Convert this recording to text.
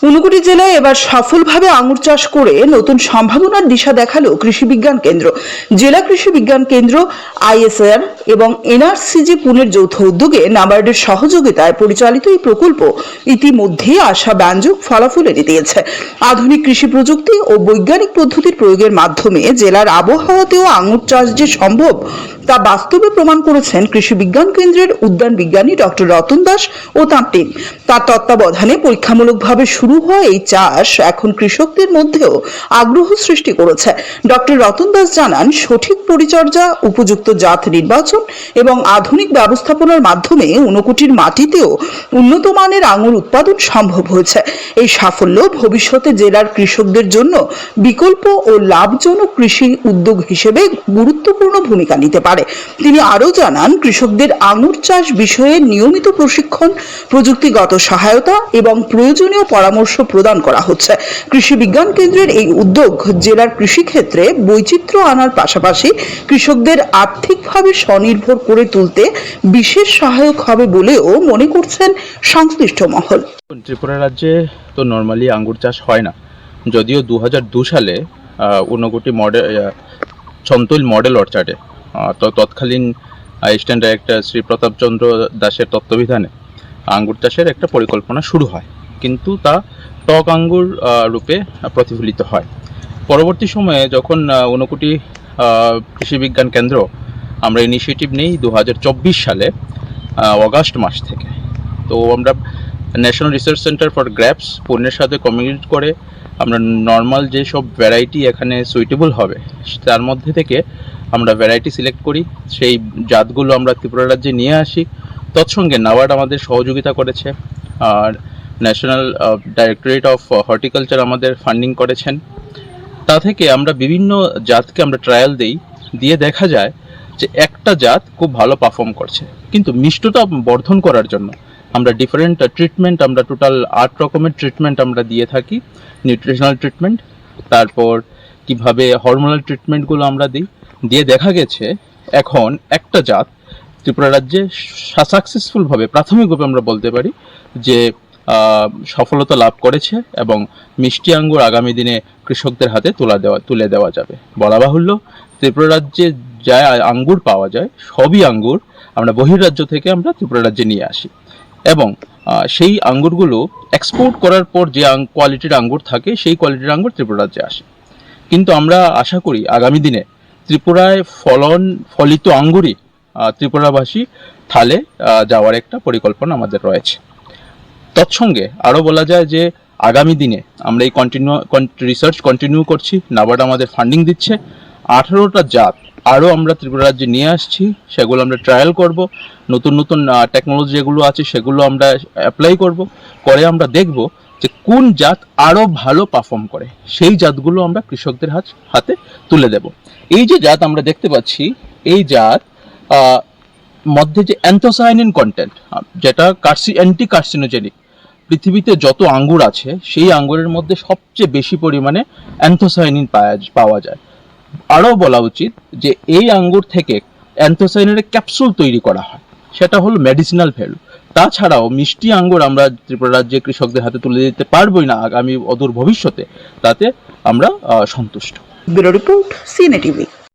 ঊনকোটি জেলায় এবার সফলভাবে আঙুর চাষ করে নতুন সম্ভাবনার দিশা দেখালো কৃষি বিজ্ঞান কেন্দ্র। জেলা কৃষি বিজ্ঞান কেন্দ্র, আইএসআর এবং এনআরসিজি পুনের যৌথ উদ্যোগে নাবার্ডের সহযোগিতায় পরিচালিত এই প্রকল্প ইতিমধ্যেই আশাব্যঞ্জক ফলাফল এনে দিয়েছে। আধুনিক কৃষি প্রযুক্তি ও বৈজ্ঞানিক পদ্ধতির প্রয়োগের মাধ্যমে জেলার আবহাওয়াতেও আঙুর চাষ যে সম্ভব তা বাস্তবে প্রমাণ করেছেন কৃষি বিজ্ঞান কেন্দ্রের উদ্যান বিজ্ঞানী ডক্টর রতন দাস ও তাঁর টিম। তার তত্ত্বাবধানে পরীক্ষামূলকভাবে শুরু হওয়া এই চাষ এখন কৃষকদের মধ্যেও আগ্রহ সৃষ্টি করেছে। ডক্টর রতন দাস জানান, সঠিক পরিচর্যা, উপযুক্ত জাত নির্বাচন এবং আধুনিক ব্যবস্থাপনার মাধ্যমে ঊনকোটির মাটিতেও উন্নত মানের আঙুর উৎপাদন সম্ভব হয়েছে। এই সাফল্য ভবিষ্যতে জেলার কৃষকদের জন্য বিকল্প ও লাভজনক কৃষি উদ্যোগ হিসেবে গুরুত্বপূর্ণ ভূমিকা নিতে পারে। তিনি আরও জানান, কৃষকদের আঙুর চাষ বিষয়ে নিয়মিত প্রশিক্ষণ, প্রযুক্তিগত সহায়তা এবং প্রয়োজনীয় পরামর্শ প্রদান করা হচ্ছে। কৃষি বিজ্ঞান কেন্দ্রের এই উদ্যোগ জেলার কৃষিক্ষেত্রে বৈচিত্র্য আনার পাশাপাশি কৃষকদের আর্থিকভাবে স্বনির্ভর করে তুলতে বিশেষ সহায়ক হবে বলেও মনে করছেন সংশ্লিষ্ট মহল। ত্রিপুরা রাজ্যে তো নর্মালি আঙ্গুর চাষ হয় না, যদিও 2002 সালে ঊনকোটি মডেল সন্তৈল মডেল অর্চার্ডে তৎকালীন অ্যাসিস্ট্যান্ট ডাইরেক্টর শ্রী প্রতাপচন্দ্র দাসের তত্ত্বাবধানে আঙ্গুর চাষের একটা পরিকল্পনা শুরু হয়, কিন্তু তা টক আঙ্গুর রূপে প্রতিফলিত হয়। পরবর্তী সময়ে যখন ঊনকোটি কৃষি বিজ্ঞান কেন্দ্র আমরা ইনিশিয়েটিভ নেই 2024 সালে অগাস্ট মাস থেকে, তো আমরা ন্যাশনাল রিসার্চ সেন্টার ফর গ্র্যাপস পুনের সাথে কমিউনিকেট করে আমরা নর্মাল যেসব ভ্যারাইটি এখানে সুইটেবল হবে তার মধ্যে থেকে আমরা ভ্যারাইটি সিলেক্ট করি, সেই জাতগুলো আমরা ত্রিপুরা রাজ্যে নিয়ে আসি। তৎসঙ্গে নাবার্ড আমাদের সহযোগিতা করেছে, আর ন্যাশনাল ডাইরেক্টরেট অফ হর্টিকালচার আমাদের ফান্ডিং করেছেন। তা থেকে আমরা বিভিন্ন জাতকে আমরা ট্রায়াল দিয়ে দেখা যায় যে একটা জাত খুব ভালো পারফর্ম করছে, কিন্তু মিষ্টতা বর্ধন করার জন্য আমরা ডিফারেন্ট ট্রিটমেন্ট, আমরা টোটাল 8 রকমের ট্রিটমেন্ট আমরা দিয়ে থাকি। নিউট্রিশনাল ট্রিটমেন্ট, তারপর কিভাবে হরমোনাল ট্রিটমেন্টগুলো আমরা দিয়ে দেখা গেছে এখন একটা জাত ত্রিপুরা রাজ্যে সাকসেসফুলভাবে প্রাথমিকভাবে আমরা বলতে পারি যে সফলতা লাভ করেছে, এবং মিষ্টি আঙ্গুর আগামী দিনে কৃষকদের হাতে তুলে দেওয়া যাবে। বলা বাহুল্য, ত্রিপুরা রাজ্যে যা আঙ্গুর পাওয়া যায় সবই আঙ্গুর আমরা বহির্রাজ্য থেকে আমরা ত্রিপুরা রাজ্যে নিয়ে আসি, এবং সেই আঙ্গুরগুলো এক্সপোর্ট করার পর যে কোয়ালিটির আঙ্গুর থাকে সেই কোয়ালিটির আঙ্গুর ত্রিপুরা রাজ্যে আসে। কিন্তু আমরা আশা করি আগামী দিনে ত্রিপুরায় ফলিত আঙ্গুরই ত্রিপুরাবাসী থালে যাওয়ার একটা পরিকল্পনা আমাদের রয়েছে। তৎসঙ্গে আরও বলা যায় যে আগামী দিনে আমরা এই রিসার্চ কন্টিনিউ করছি, নাবার্ড আমাদের ফান্ডিং দিচ্ছে। 18টা জাত আরও আমরা ত্রিপুরা রাজ্যে নিয়ে আসছি, সেগুলো আমরা ট্রায়াল করব, নতুন নতুন টেকনোলজি যেগুলো আছে সেগুলো আমরা অ্যাপ্লাই করে আমরা দেখব যে কোন জাত আরও ভালো পারফর্ম করে, সেই জাতগুলো আমরা কৃষকদের হাতে তুলে দেব। এই যে জাত আমরা দেখতে পাচ্ছি, এই জাত মধ্যে যে অ্যান্থোসায়ানিন কন্টেন্ট, যেটা অ্যান্টি কার্সিনোজেনিক, পৃথিবীতে যত আঙ্গুর আছে সেই আঙ্গুরের মধ্যে সবচেয়ে বেশি পরিমাণে অ্যান্থোসায়ানিন পাওয়া যায়। আরও বলা উচিত যে এই আঙ্গুর থেকে অ্যান্থোসায়ানিনের ক্যাপসুল তৈরি করা হয়, সেটা হলো মেডিসিনাল ভ্যালু। তাছাড়াও মিষ্টি আঙ্গুর আমরা ত্রিপুরা রাজ্যে কৃষকদের হাতে তুলে দিতে পারবোই না আগামী অদূর ভবিষ্যতে, তাতে আমরা সন্তুষ্ট। Bureau report, CNA TV.